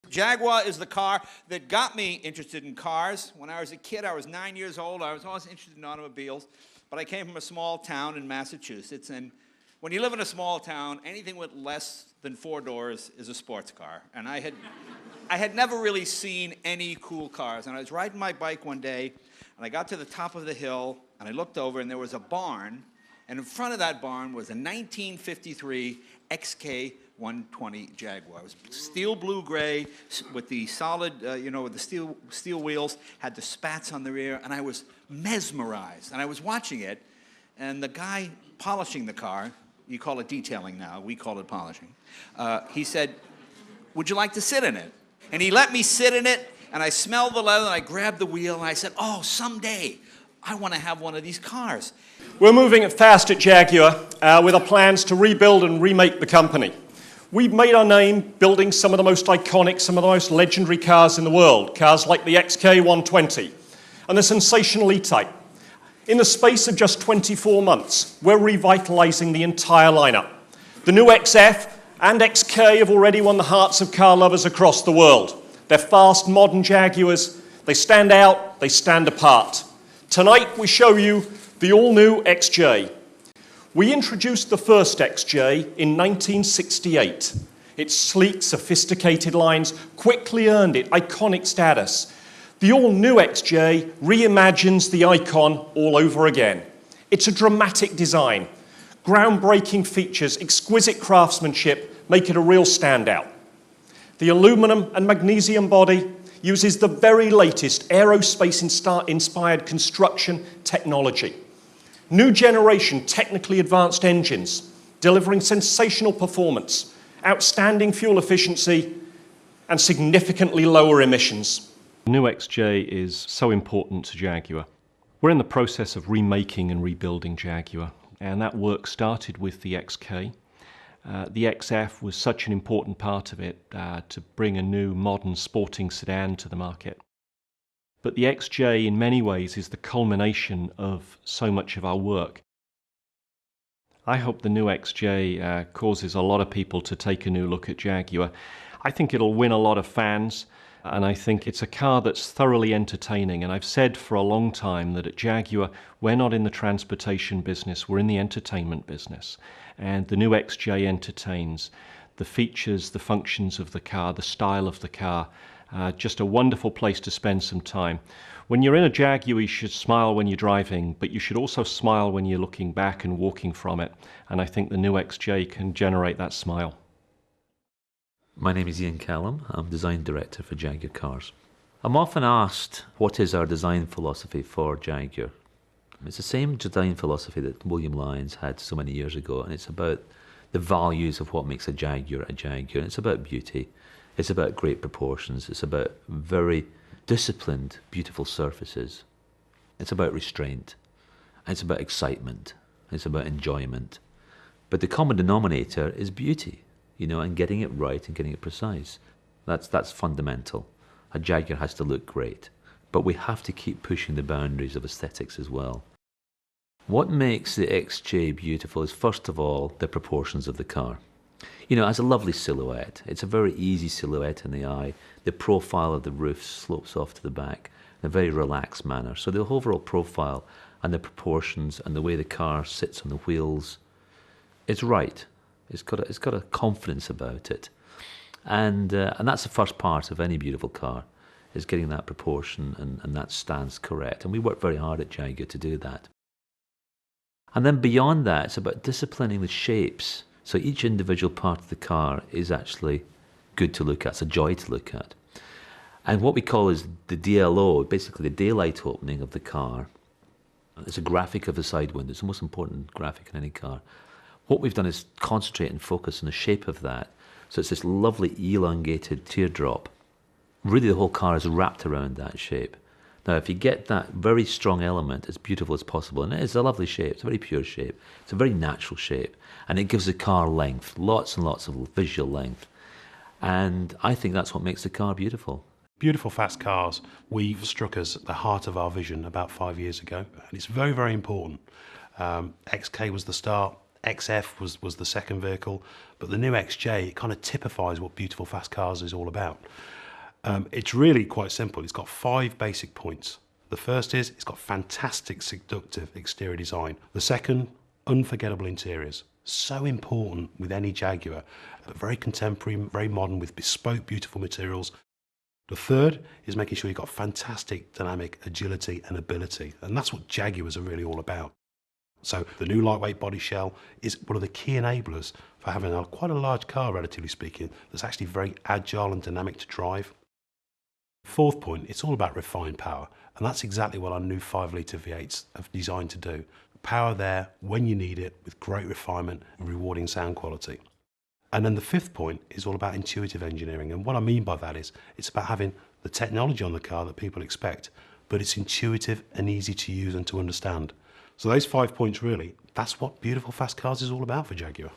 Jaguar is the car that got me interested in cars. When I was a kid, I was 9 years old. I was always interested in automobiles, but I came from a small town in Massachusetts, and when you live in a small town, anything with less than 4 doors is a sports car. And I had never really seen any cool cars. And I was riding my bike one day, and I got to the top of the hill, and I looked over, and there was a barn, and in front of that barn was a 1953 XK 120 Jaguar. It was steel blue-gray with the solid, with the steel wheels, had the spats on the rear, and I was mesmerized. And I was watching it, and the guy polishing the car, you call it detailing now, we call it polishing, he said, "Would you like to sit in it?" And he let me sit in it, and I smelled the leather, and I grabbed the wheel, and I said, "Oh, someday I want to have one of these cars." We're moving it fast at Jaguar with our plans to rebuild and remake the company. We've made our name building some of the most iconic, some of the most legendary cars in the world, cars like the XK 120 and the sensational E-Type. In the space of just 24 months, we're revitalizing the entire lineup. The new XF and XK have already won the hearts of car lovers across the world. They're fast, modern Jaguars. They stand out, they stand apart. Tonight, we show you the all-new XJ. We introduced the first XJ in 1968. Its sleek, sophisticated lines quickly earned it iconic status. The all-new XJ reimagines the icon all over again. It's a dramatic design. Groundbreaking features, exquisite craftsmanship make it a real standout. The aluminum and magnesium body uses the very latest aerospace-inspired construction technology. New generation technically advanced engines, delivering sensational performance, outstanding fuel efficiency, and significantly lower emissions. The new XJ is so important to Jaguar. We're in the process of remaking and rebuilding Jaguar, and that work started with the XK. The XF was such an important part of it to bring a new modern sporting sedan to the market. But the XJ in many ways is the culmination of so much of our work. I hope the new XJ causes a lot of people to take a new look at Jaguar. I think it'll win a lot of fans, and I think it's a car that's thoroughly entertaining. And I've said for a long time that at Jaguar, we're not in the transportation business, we're in the entertainment business. And the new XJ entertains. The features, the functions of the car, the style of the car, just a wonderful place to spend some time. When you're in a Jaguar, you should smile when you're driving, but you should also smile when you're looking back and walking from it. And I think the new XJ can generate that smile. My name is Callum. I'm Design Director for Jaguar Cars. I'm often asked, what is our design philosophy for Jaguar? It's the same design philosophy that William Lyons had so many years ago, and it's about the values of what makes a Jaguar a Jaguar. It's about beauty. It's about great proportions. It's about very disciplined, beautiful surfaces. It's about restraint. It's about excitement. It's about enjoyment. But the common denominator is beauty, and getting it right and getting it precise. That's fundamental. A Jaguar has to look great. But we have to keep pushing the boundaries of aesthetics as well. What makes the XJ beautiful is, first of all, the proportions of the car. It has a lovely silhouette. It's a very easy silhouette in the eye. The profile of the roof slopes off to the back in a very relaxed manner. So the overall profile and the proportions and the way the car sits on the wheels, it's right. It's got a confidence about it. And that's the first part of any beautiful car, is getting that proportion and that stance correct. And we work very hard at Jaguar to do that. And then beyond that, it's about disciplining the shapes. So each individual part of the car is actually good to look at. It's a joy to look at. And what we call is the DLO, basically the daylight opening of the car. It's a graphic of the side window. It's the most important graphic in any car. What we've done is concentrate and focus on the shape of that. So it's this lovely elongated teardrop. Really the whole car is wrapped around that shape. Now if you get that very strong element as beautiful as possible, and it is a lovely shape, it's a very pure shape, it's a very natural shape, and it gives the car length, lots and lots of visual length. And I think that's what makes the car beautiful. Beautiful fast cars, we've struck us at the heart of our vision about 5 years ago, and it's very, very important. XK was the start, XF was the second vehicle, but the new XJ, it kind of typifies what beautiful fast cars is all about. It's really quite simple. It's got 5 basic points. The first is it's got fantastic seductive exterior design. The second, unforgettable interiors. So important with any Jaguar, but very contemporary, very modern with bespoke, beautiful materials. The third is making sure you've got fantastic dynamic agility and ability, and that's what Jaguars are really all about. So the new lightweight body shell is one of the key enablers for having quite a large car, relatively speaking, that's actually very agile and dynamic to drive. Fourth point, it's all about refined power, and that's exactly what our new 5-litre V8s are designed to do. Power there when you need it, with great refinement and rewarding sound quality. And then the fifth point is all about intuitive engineering, and what I mean by that is it's about having the technology on the car that people expect, but it's intuitive and easy to use and to understand. So those 5 points really, that's what beautiful fast cars is all about for Jaguar.